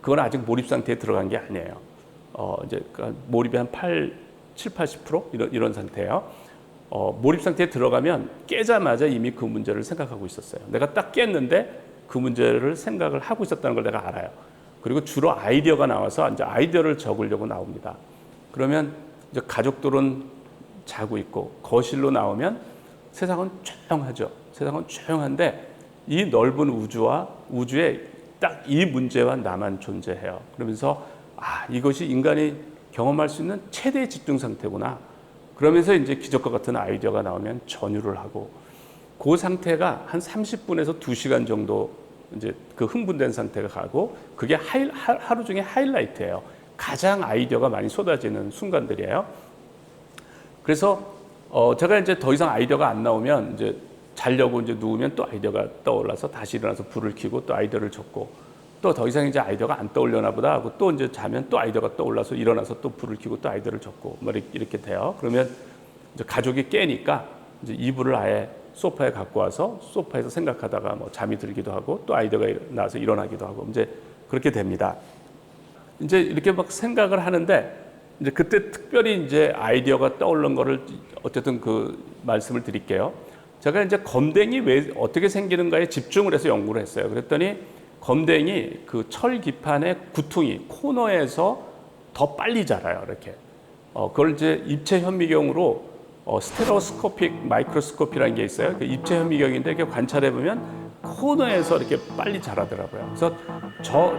그건 아직 몰입 상태에 들어간 게 아니에요. 이제 몰입이 한 7, 80% 이런 상태예요. 몰입 상태에 들어가면 깨자마자 이미 그 문제를 생각하고 있었어요. 내가 딱 깼는데 그 문제를 생각을 하고 있었다는 걸 내가 알아요. 그리고 주로 아이디어가 나와서 이제 아이디어를 적으려고 나옵니다. 그러면 이제 가족들은 자고 있고 거실로 나오면 세상은 조용하죠. 세상은 조용한데 이 넓은 우주에 딱 이 문제와 나만 존재해요. 그러면서 이것이 인간이 경험할 수 있는 최대의 집중 상태구나. 그러면서 이제 기적과 같은 아이디어가 나오면 전율을 하고 그 상태가 한 30분에서 2시간 정도 이제 그 흥분된 상태가 가고 그게 하루 중에 하이라이트예요. 가장 아이디어가 많이 쏟아지는 순간들이에요. 그래서 제가 이제 더 이상 아이디어가 안 나오면 이제 자려고 이제 누우면 또 아이디어가 떠올라서 다시 일어나서 불을 켜고 또 아이디어를 적고 또 더 이상 이제 아이디어가 안 떠올려나 보다 하고 또 이제 자면 또 아이디어가 떠올라서 일어나서 또 불을 켜고 또 아이디어를 적고 뭐 이렇게 돼요. 그러면 이제 가족이 깨니까 이제 이불을 아예 소파에 갖고 와서 소파에서 생각하다가 뭐 잠이 들기도 하고 또 아이디어가 나와서 일어나기도 하고 이제 그렇게 됩니다. 이제 이렇게 막 생각을 하는데 이제 그때 특별히 이제 아이디어가 떠오른 거를 어쨌든 그 말씀을 드릴게요. 제가 이제 검댕이 왜 어떻게 생기는가에 집중을 해서 연구를 했어요. 그랬더니 검댕이 그 철 기판의 구퉁이 코너에서 더 빨리 자라요. 이렇게 그걸 이제 입체 현미경으로 스테레오스코픽 마이크로스코피라는 게 있어요. 그 입체 현미경인데 이렇게 관찰해 보면 코너에서 이렇게 빨리 자라더라고요. 그래서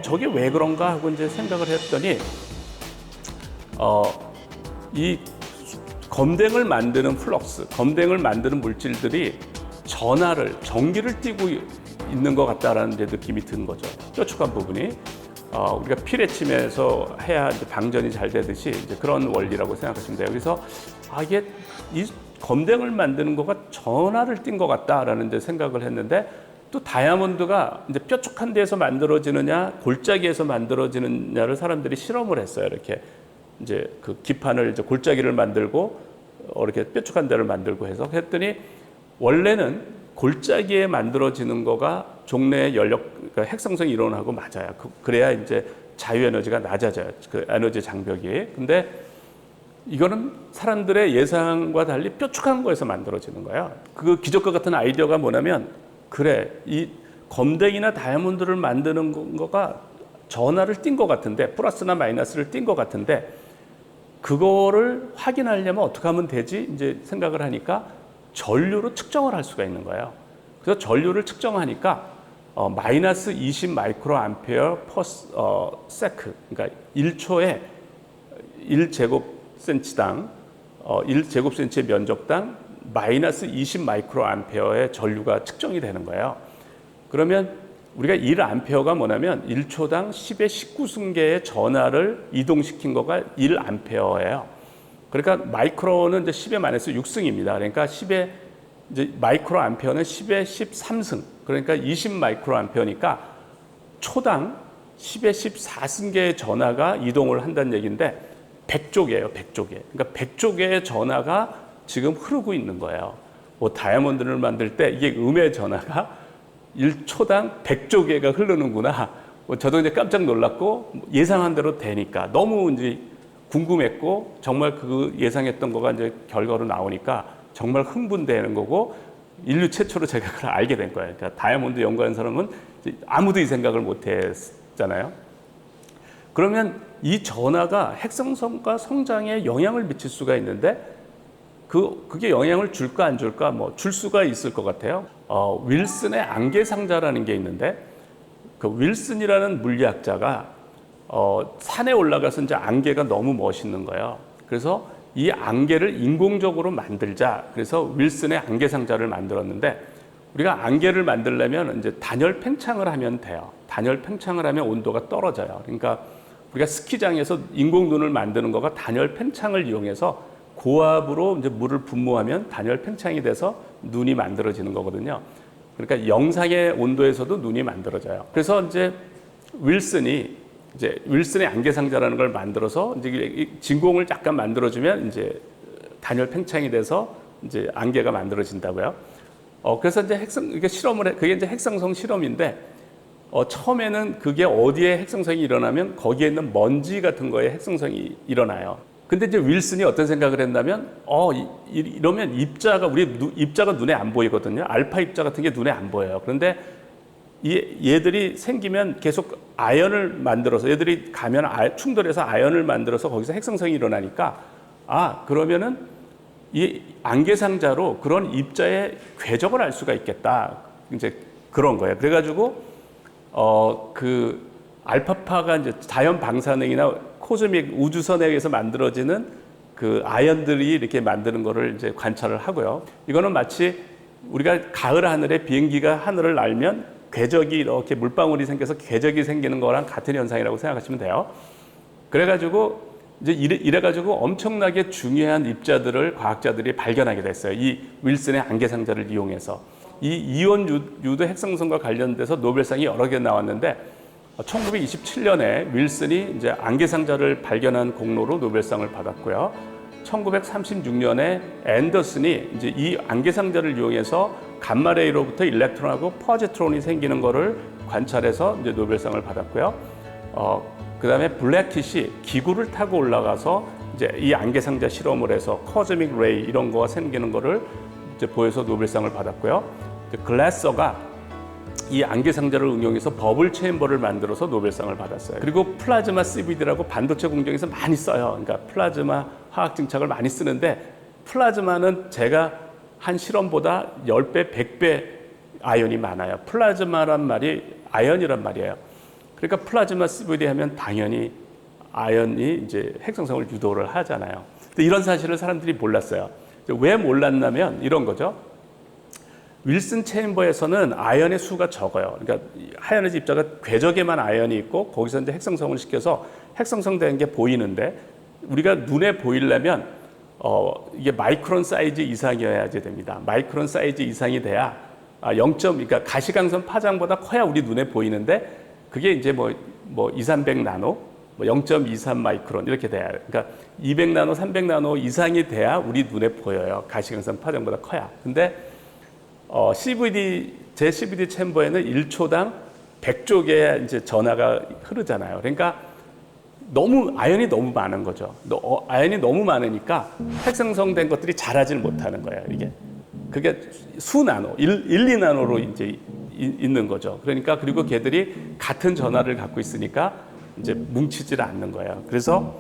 저게 왜 그런가 하고 이제 생각을 했더니 이 검댕을 만드는 플럭스, 검댕을 만드는 물질들이 전기를 띠고 있는 것 같다라는 이제 느낌이 든 거죠. 뾰족한 부분이 우리가 피레침에서 해야 이제 방전이 잘 되듯이 이제 그런 원리라고 생각하시면 돼요. 그래서 이게 이 검댕을 만드는 거가 전하를 띈 것 같다라는 이제 생각을 했는데, 또 다이아몬드가 이제 뾰족한 데에서 만들어지느냐 골짜기에서 만들어지느냐를 사람들이 실험을 했어요. 이렇게 이제 그 기판을 이제 골짜기를 만들고 이렇게 뾰족한 데를 만들고 해서 했더니 원래는 골짜기에 만들어지는 거가 종래의 그러니까 핵성성 이론하고 맞아요. 그래야 이제 자유 에너지가 낮아져요. 그 에너지 장벽이. 근데 이거는 사람들의 예상과 달리 뾰족한 거에서 만들어지는 거예요. 그 기적과 같은 아이디어가 뭐냐면, 그래, 이 검댕이나 다이아몬드를 만드는 거가 전하를 띈 것 같은데, 플러스나 마이너스를 띈 것 같은데, 그거를 확인하려면 어떻게 하면 되지? 이제 생각을 하니까 전류로 측정을 할 수가 있는 거예요. 그래서 전류를 측정하니까 마이너스 20 마이크로 암페어 퍼 세크, 그러니까 1초에 1제곱센치당 1제곱센치의 면적당 마이너스 20 마이크로 암페어의 전류가 측정이 되는 거예요. 그러면 우리가 1암페어가 뭐냐면 1초당 10의 19승계의 전하를 이동시킨 거가 1암페어예요. 그러니까 마이크로는 이제 10의 마이너스 6승입니다. 그러니까 10의 이제 마이크로 암페어는 10의 13승. 그러니까 20 마이크로 암페어니까 초당 10의 14승계의 전하가 이동을 한다는 얘기인데 100쪽이에요. 100쪽에. 그러니까 100쪽의 전하가 지금 흐르고 있는 거예요. 뭐 다이아몬드를 만들 때 이게 음의 전하가 1초당 100조 개가 흐르는구나. 저도 이제 깜짝 놀랐고 예상한 대로 되니까 너무 이제 궁금했고, 정말 그 예상했던 거가 이제 결과로 나오니까 정말 흥분되는 거고, 인류 최초로 제가 그걸 알게 된 거예요. 그러니까 다이아몬드 연구하는 사람은 아무도 이 생각을 못 했잖아요. 그러면 이 전하가 핵성성과 성장에 영향을 미칠 수가 있는데, 그게 영향을 줄까 안 줄까, 뭐 줄 수가 있을 것 같아요. 윌슨의 안개상자라는 게 있는데, 그 윌슨이라는 물리학자가 산에 올라가서 이제 안개가 너무 멋있는 거예요. 그래서 이 안개를 인공적으로 만들자. 그래서 윌슨의 안개상자를 만들었는데, 우리가 안개를 만들려면 이제 단열 팽창을 하면 돼요. 단열 팽창을 하면 온도가 떨어져요. 그러니까 우리가 스키장에서 인공 눈을 만드는 거가 단열 팽창을 이용해서 고압으로 이제 물을 분무하면 단열 팽창이 돼서 눈이 만들어지는 거거든요. 그러니까 영상의 온도에서도 눈이 만들어져요. 그래서 이제 윌슨의 안개상자라는 걸 만들어서 이제 진공을 약간 만들어주면 이제 단열 팽창이 돼서 이제 안개가 만들어진다고요. 그래서 이제 이게 그게 이제 핵성성 실험인데, 처음에는 그게 어디에 핵성성이 일어나면 거기에 있는 먼지 같은 거에 핵성성이 일어나요. 근데 이제 윌슨이 어떤 생각을 했냐면, 이러면 우리 입자가 눈에 안 보이거든요. 알파 입자 같은 게 눈에 안 보여요. 그런데 얘들이 생기면 계속 아연을 만들어서, 얘들이 가면 충돌해서 아연을 만들어서 거기서 핵성성이 일어나니까, 그러면은 이 안개상자로 그런 입자의 궤적을 알 수가 있겠다. 이제 그런 거예요. 그래가지고, 그 알파파가 이제 자연 방사능이나 코스믹 우주선에 의해서 만들어지는 그 아연들이 이렇게 만드는 거를 이제 관찰을 하고요. 이거는 마치 우리가 가을 하늘에 비행기가 하늘을 날면 궤적이 이렇게 물방울이 생겨서 궤적이 생기는 거랑 같은 현상이라고 생각하시면 돼요. 그래가지고 이제 이래가지고 엄청나게 중요한 입자들을 과학자들이 발견하게 됐어요. 이 윌슨의 안개상자를 이용해서. 이 이온 유도 핵성성과 관련돼서 노벨상이 여러 개 나왔는데, 1927년에 윌슨이 이제 안개상자를 발견한 공로로 노벨상을 받았고요. 1936년에 앤더슨이 이제 이 안개상자를 이용해서 감마레이로부터 일렉트론하고 포지트론이 생기는 거를 관찰해서 이제 노벨상을 받았고요. 그다음에 블랙킷이 기구를 타고 올라가서 이제 이 안개상자 실험을 해서 코스믹 레이 이런 거가 생기는 거를 이제 보여서 노벨상을 받았고요. 글래서가 이 안개상자를 응용해서 버블 체인버를 만들어서 노벨상을 받았어요. 그리고 플라즈마 CVD라고 반도체 공정에서 많이 써요. 그러니까 플라즈마 화학 증착을 많이 쓰는데 플라즈마는 제가 한 실험보다 10배, 100배 아연이 많아요. 플라즈마란 말이 아연이란 말이에요. 그러니까 플라즈마 CVD 하면 당연히 아연이 이제 핵성성을 유도를 하잖아요. 근데 이런 사실을 사람들이 몰랐어요. 왜 몰랐냐면 이런 거죠. 윌슨 체인버에서는 아연의 수가 적어요. 그러니까 하얀에지 입자가 궤적에만 아연이 있고 거기서 이제 핵성성을 시켜서 핵성성된 게 보이는데 우리가 눈에 보이려면 이게 마이크론 사이즈 이상이어야지 됩니다. 마이크론 사이즈 이상이 돼야 그러니까 가시광선 파장보다 커야 우리 눈에 보이는데 그게 이제 뭐 2, 300 나노, 0.23 마이크론 이렇게 돼야. 그러니까 200 나노, 300 나노 이상이 돼야 우리 눈에 보여요. 가시광선 파장보다 커야. 근데 제 CVD 챔버에는 1초당 100조 개의 이제 전하가 흐르잖아요. 그러니까 아연이 너무 많은 거죠. 아연이 너무 많으니까 핵생성된 것들이 자라질 못하는 거예요. 그게 수 나노, 1, 2나노로 이제 있는 거죠. 그러니까 그리고 걔들이 같은 전하를 갖고 있으니까 이제 뭉치질 않는 거예요. 그래서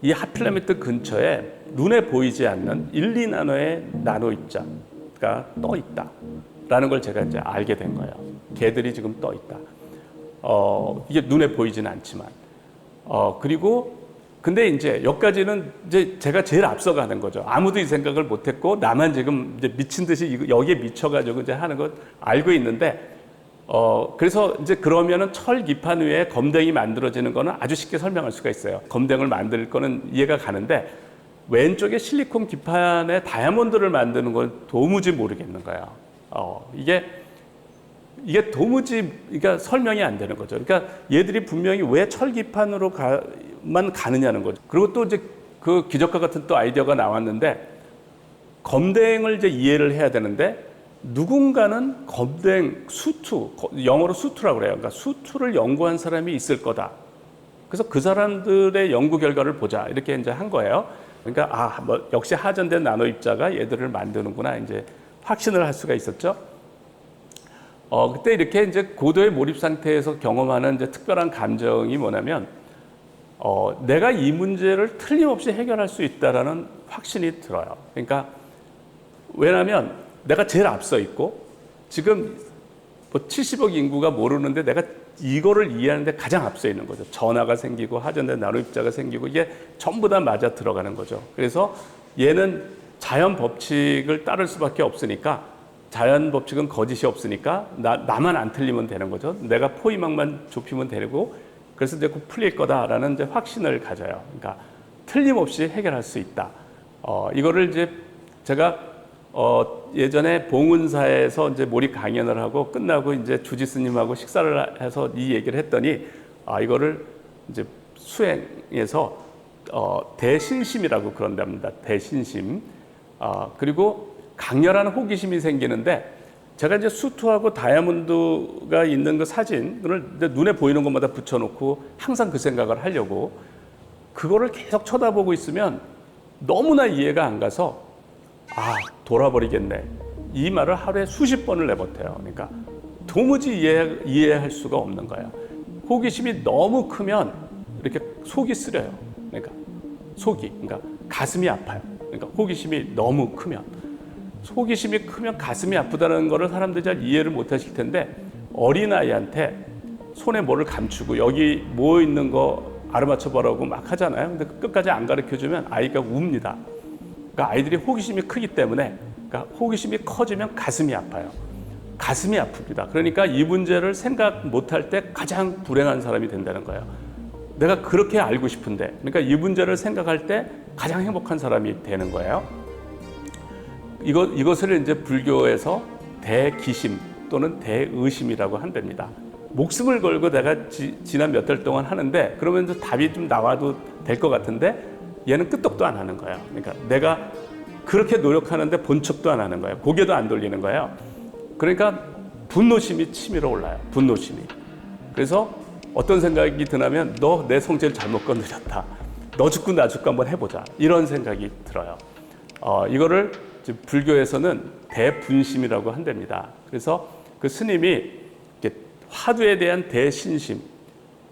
이 핫플라메트 근처에 눈에 보이지 않는 1, 2나노의 나노 입자가 떠 있다라는 걸 제가 이제 알게 된 거예요. 걔들이 지금 떠 있다. 이게 눈에 보이지는 않지만. 근데 이제 여기까지는 이제 제가 제일 앞서가는 거죠. 아무도 이 생각을 못 했고, 나만 지금 이제 미친 듯이 여기에 미쳐가지고 이제 하는 걸 알고 있는데, 그래서 이제 그러면은 철 기판 위에 검댕이 만들어지는 거는 아주 쉽게 설명할 수가 있어요. 검댕을 만들 거는 이해가 가는데, 왼쪽에 실리콘 기판에 다이아몬드를 만드는 건 도무지 모르겠는 거예요. 이게 도무지 그러니까 설명이 안 되는 거죠. 그러니까 얘들이 분명히 왜 철기판으로만 가느냐는 거죠. 그리고 또 이제 그 기적과 같은 또 아이디어가 나왔는데 검댕을 이제 이해를 해야 되는데 누군가는 검댕 수투, 영어로 수투라고 그래요. 그러니까 수투를 연구한 사람이 있을 거다. 그래서 그 사람들의 연구 결과를 보자 이렇게 이제 한 거예요. 그러니까 역시 하전된 나노 입자가 얘들을 만드는구나 이제 확신을 할 수가 있었죠. 그때 이렇게 이제 고도의 몰입 상태에서 경험하는 이제 특별한 감정이 뭐냐면, 내가 이 문제를 틀림없이 해결할 수 있다라는 확신이 들어요. 그러니까, 왜냐면 내가 제일 앞서 있고, 지금 70억 인구가 모르는데 내가 이거를 이해하는데 가장 앞서 있는 거죠. 전하가 생기고, 하전된 나노 입자가 생기고, 이게 전부 다 맞아 들어가는 거죠. 그래서 얘는 자연 법칙을 따를 수밖에 없으니까, 자연 법칙은 거짓이 없으니까 나만 안 틀리면 되는 거죠. 내가 포위망만 좁히면 되고 그래서 이제 풀릴 거다라는 이제 확신을 가져요. 그러니까 틀림없이 해결할 수 있다. 이거를 이제 제가 예전에 봉은사에서 이제 몰입 강연을 하고 끝나고 이제 주지스님하고 식사를 해서 이 얘기를 했더니 이거를 이제 수행해서 대신심이라고 그런답니다. 대신심. 그리고 강렬한 호기심이 생기는데 제가 이제 수투하고 다이아몬드가 있는 그 사진을 눈에 보이는 것마다 붙여놓고 항상 그 생각을 하려고 그거를 계속 쳐다보고 있으면 너무나 이해가 안 가서 돌아버리겠네. 이 말을 하루에 수십 번을 내뱉어요. 그러니까 도무지 이해할 수가 없는 거예요. 호기심이 너무 크면 이렇게 속이 쓰려요. 그러니까 가슴이 아파요. 그러니까 호기심이 너무 크면. 호기심이 크면 가슴이 아프다는 거를 사람들이 잘 이해를 못 하실 텐데 어린아이한테 손에 뭐를 감추고 여기 뭐 있는 거 알아맞혀 보라고 막 하잖아요. 근데 끝까지 안 가르쳐 주면 아이가 웁니다. 그러니까 아이들이 호기심이 크기 때문에 그러니까 호기심이 커지면 가슴이 아파요. 가슴이 아픕니다. 그러니까 이 문제를 생각 못 할 때 가장 불행한 사람이 된다는 거예요. 내가 그렇게 알고 싶은데 그러니까 이 문제를 생각할 때 가장 행복한 사람이 되는 거예요. 이것을 이제 불교에서 대기심 또는 대의심이라고 한답니다. 목숨을 걸고 내가 지난 몇 달 동안 하는데 그러면 답이 좀 나와도 될 것 같은데 얘는 끄떡도 안 하는 거예요. 그러니까 내가 그렇게 노력하는데 본 척도 안 하는 거예요. 고개도 안 돌리는 거예요. 그러니까 분노심이 치밀어 올라요. 분노심이. 그래서 어떤 생각이 드냐면 너 내 성질 잘못 건드렸다. 너 죽고 나 죽고 한번 해보자. 이런 생각이 들어요. 이거를 불교에서는 대분심이라고 한답니다. 그래서 그 스님이 화두에 대한 대신심,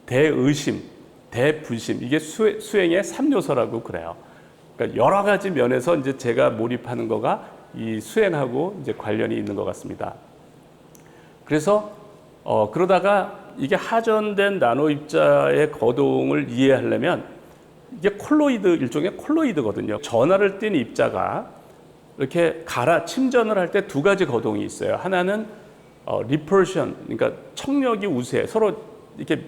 대의심, 대분심, 이게 수행의 3요소라고 그래요. 그러니까 여러 가지 면에서 이제 제가 몰입하는 거가 이 수행하고 이제 관련이 있는 것 같습니다. 그래서 그러다가 이게 하전된 나노 입자의 거동을 이해하려면 이게 일종의 콜로이드거든요. 전하를 띤 입자가 이렇게 침전을 할 때 두 가지 거동이 있어요. 하나는 리펄션, 그러니까 청력이 우세, 서로 이렇게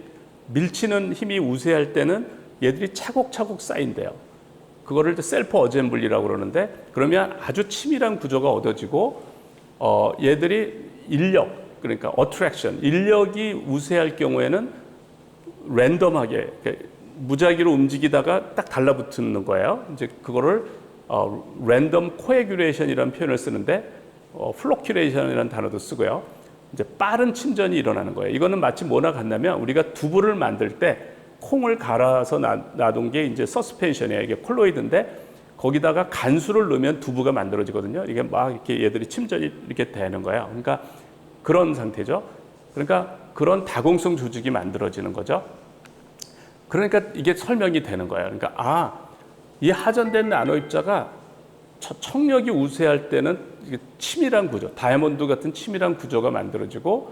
밀치는 힘이 우세할 때는 얘들이 차곡차곡 쌓인대요. 그거를 셀프 어셈블리라고 그러는데, 그러면 아주 치밀한 구조가 얻어지고 얘들이 그러니까 어트랙션, 인력이 우세할 경우에는 랜덤하게 무작위로 움직이다가 딱 달라붙는 거예요. 이제 그거를 랜덤 코애귤레이션이라는 표현을 쓰는데 플로큐레이션이라는 단어도 쓰고요. 이제 빠른 침전이 일어나는 거예요. 이거는 마치 뭐나 같냐면 우리가 두부를 만들 때 콩을 갈아서 놔둔 게 이제 서스펜션이에요. 이게 콜로이드인데 거기다가 간수를 넣으면 두부가 만들어지거든요. 이게 막 이렇게 얘들이 침전이 이렇게 되는 거예요. 그러니까 그런 상태죠. 그러니까 그런 다공성 조직이 만들어지는 거죠. 그러니까 이게 설명이 되는 거예요. 그러니까 이 하전된 나노 입자가 청력이 우세할 때는 이게 치밀한 구조, 다이아몬드 같은 치밀한 구조가 만들어지고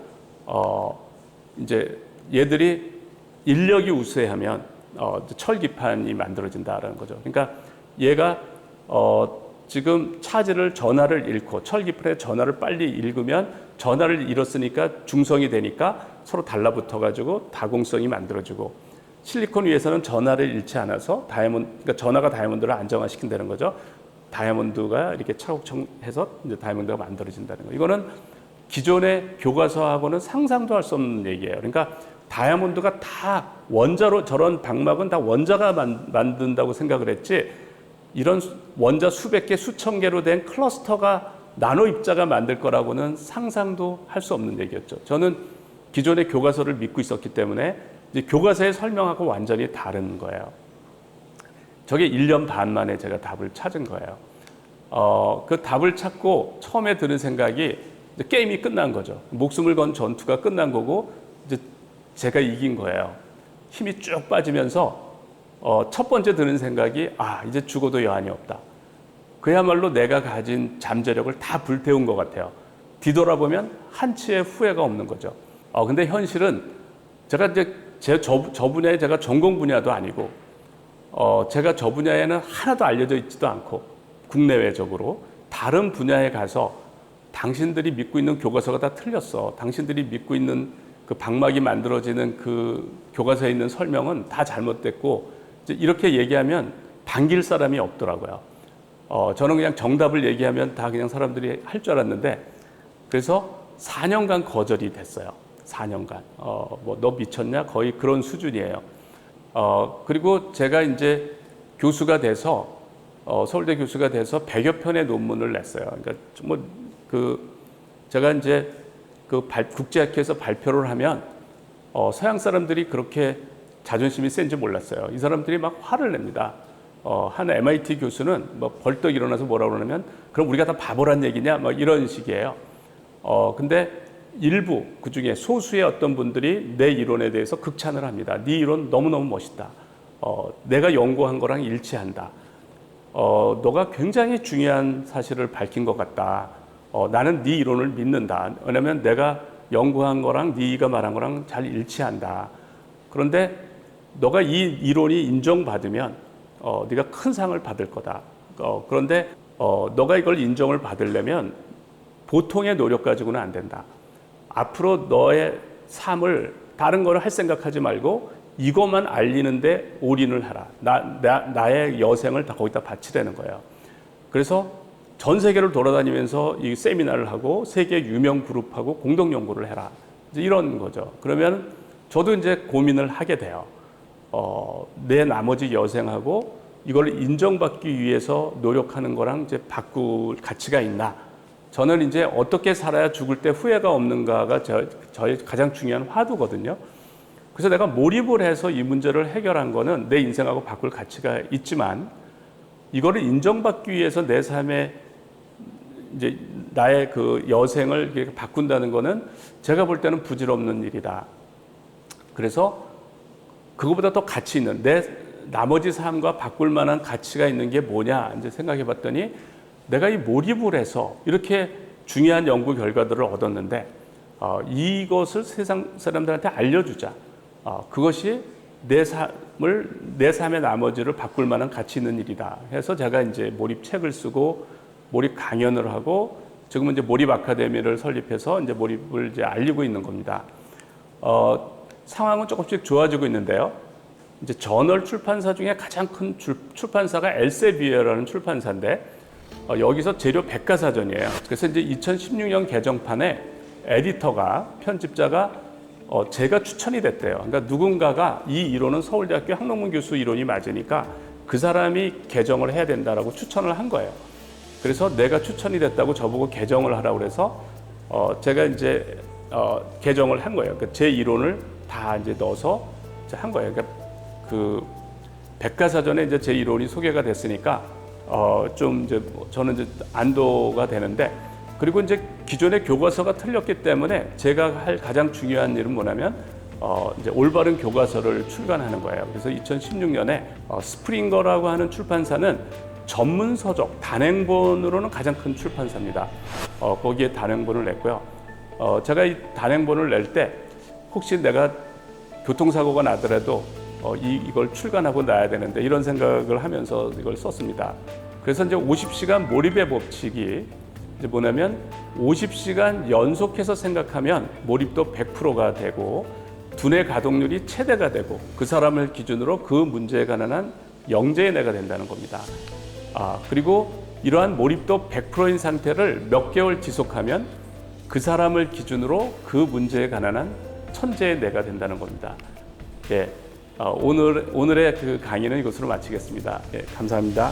이제 얘들이 인력이 우세하면 철기판이 만들어진다라는 거죠. 그러니까 얘가 지금 전하를 잃고 철기판의 전하를 빨리 읽으면 전하를 잃었으니까 중성이 되니까 서로 달라붙어가지고 다공성이 만들어지고, 실리콘 위에서는 전하를 잃지 않아서 그러니까 전하가 다이아몬드를 안정화시킨다는 거죠. 다이아몬드가 이렇게 차곡차곡해서 이제 다이아몬드가 만들어진다는 거. 이거는 기존의 교과서하고는 상상도 할 수 없는 얘기예요. 그러니까 다이아몬드가 다 원자로, 저런 방막은 다 원자가 만든다고 생각을 했지, 이런 원자 수백 개, 수천 개로 된 클러스터가 나노 입자가 만들 거라고는 상상도 할 수 없는 얘기였죠. 저는 기존의 교과서를 믿고 있었기 때문에 이제 교과서의 설명하고 완전히 다른 거예요. 저게 1년 반 만에 제가 답을 찾은 거예요. 그 답을 찾고 처음에 드는 생각이 이제 게임이 끝난 거죠. 목숨을 건 전투가 끝난 거고 이제 제가 이긴 거예요. 힘이 쭉 빠지면서 첫 번째 드는 생각이 이제 죽어도 여한이 없다. 그야말로 내가 가진 잠재력을 다 불태운 것 같아요. 뒤돌아보면 한치의 후회가 없는 거죠. 근데 현실은 제가 이제 저 분야에 제가 전공 분야도 아니고 제가 저 분야에는 하나도 알려져 있지도 않고 국내외적으로 다른 분야에 가서 당신들이 믿고 있는 교과서가 다 틀렸어. 당신들이 믿고 있는 그 방막이 만들어지는 그 교과서에 있는 설명은 다 잘못됐고, 이렇게 얘기하면 반길 사람이 없더라고요. 저는 그냥 정답을 얘기하면 다 그냥 사람들이 할 줄 알았는데, 그래서 4년간 거절이 됐어요. 4년간. 너 미쳤냐? 거의 그런 수준이에요. 그리고 제가 이제 교수가 돼서, 서울대 교수가 돼서 100여 편의 논문을 냈어요. 그러니까 제가 이제 국제학회에서 발표를 하면, 서양 사람들이 그렇게 자존심이 센지 몰랐어요. 이 사람들이 막 화를 냅니다. 한 MIT 교수는 벌떡 일어나서 뭐라고 그러냐면, 그럼 우리가 다 바보란 얘기냐? 이런 식이에요. 근데 일부, 그 중에 소수의 어떤 분들이 내 이론에 대해서 극찬을 합니다. 네 이론 너무너무 멋있다. 내가 연구한 거랑 일치한다. 너가 굉장히 중요한 사실을 밝힌 것 같다. 나는 네 이론을 믿는다. 왜냐면 내가 연구한 거랑 네가 말한 거랑 잘 일치한다. 그런데 너가 이 이론이 인정받으면 네가 큰 상을 받을 거다. 그런데 너가 이걸 인정을 받으려면 보통의 노력 가지고는 안 된다. 앞으로 너의 삶을 다른 걸 할 생각하지 말고 이것만 알리는데 올인을 하라. 나의 여생을 다 거기다 바치라는 거예요. 그래서 전 세계를 돌아다니면서 이 세미나를 하고 세계 유명 그룹하고 공동 연구를 해라. 이제 이런 거죠. 그러면 저도 이제 고민을 하게 돼요. 내 나머지 여생하고 이걸 인정받기 위해서 노력하는 거랑 이제 바꿀 가치가 있나? 저는 이제 어떻게 살아야 죽을 때 후회가 없는가가 저의 가장 중요한 화두거든요. 그래서 내가 몰입을 해서 이 문제를 해결한 거는 내 인생하고 바꿀 가치가 있지만, 이거를 인정받기 위해서 내 삶에 이제 나의 그 여생을 이렇게 바꾼다는 거는 제가 볼 때는 부질없는 일이다. 그래서 그거보다 더 가치 있는 내 나머지 삶과 바꿀 만한 가치가 있는 게 뭐냐 이제 생각해 봤더니 내가 이 몰입을 해서 이렇게 중요한 연구 결과들을 얻었는데 이것을 세상 사람들한테 알려주자. 그것이 내 삶의 나머지를 바꿀 만한 가치 있는 일이다. 해서 제가 이제 몰입 책을 쓰고 몰입 강연을 하고 지금은 이제 몰입 아카데미를 설립해서 이제 몰입을 이제 알리고 있는 겁니다. 상황은 조금씩 좋아지고 있는데요. 이제 저널 출판사 중에 가장 큰 출판사가 엘세비에라는 출판사인데 여기서 재료 백과사전이에요. 그래서 이제 2016년 개정판에 에디터가 편집자가 제가 추천이 됐대요. 그러니까 누군가가 이 이론은 서울대학교 항농문 교수 이론이 맞으니까 그 사람이 개정을 해야 된다라고 추천을 한 거예요. 그래서 내가 추천이 됐다고 저보고 개정을 하라고 그래서 제가 이제 개정을 한 거예요. 그러니까 제 이론을 다 이제 넣어서 이제 한 거예요. 그러니까 그 백과사전에 이제 제 이론이 소개가 됐으니까 좀 이제 저는 이제 안도가 되는데 그리고 이제 기존의 교과서가 틀렸기 때문에 제가 할 가장 중요한 일은 뭐냐면 이제 올바른 교과서를 출간하는 거예요. 그래서 2016년에 스프링거라고 하는 출판사는 전문 서적 단행본으로는 가장 큰 출판사입니다. 거기에 단행본을 냈고요. 제가 이 단행본을 낼 때 혹시 내가 교통사고가 나더라도 이걸 출간하고 나야 되는데 이런 생각을 하면서 이걸 썼습니다. 그래서 이제 50시간 몰입의 법칙이 이제 뭐냐면 50시간 연속해서 생각하면 몰입도 100%가 되고 두뇌 가동률이 최대가 되고 그 사람을 기준으로 그 문제에 관한 한 영재의 뇌가 된다는 겁니다. 그리고 이러한 몰입도 100%인 상태를 몇 개월 지속하면 그 사람을 기준으로 그 문제에 관한 한 천재의 뇌가 된다는 겁니다. 예, 오늘의 그 강의는 이것으로 마치겠습니다. 예, 감사합니다.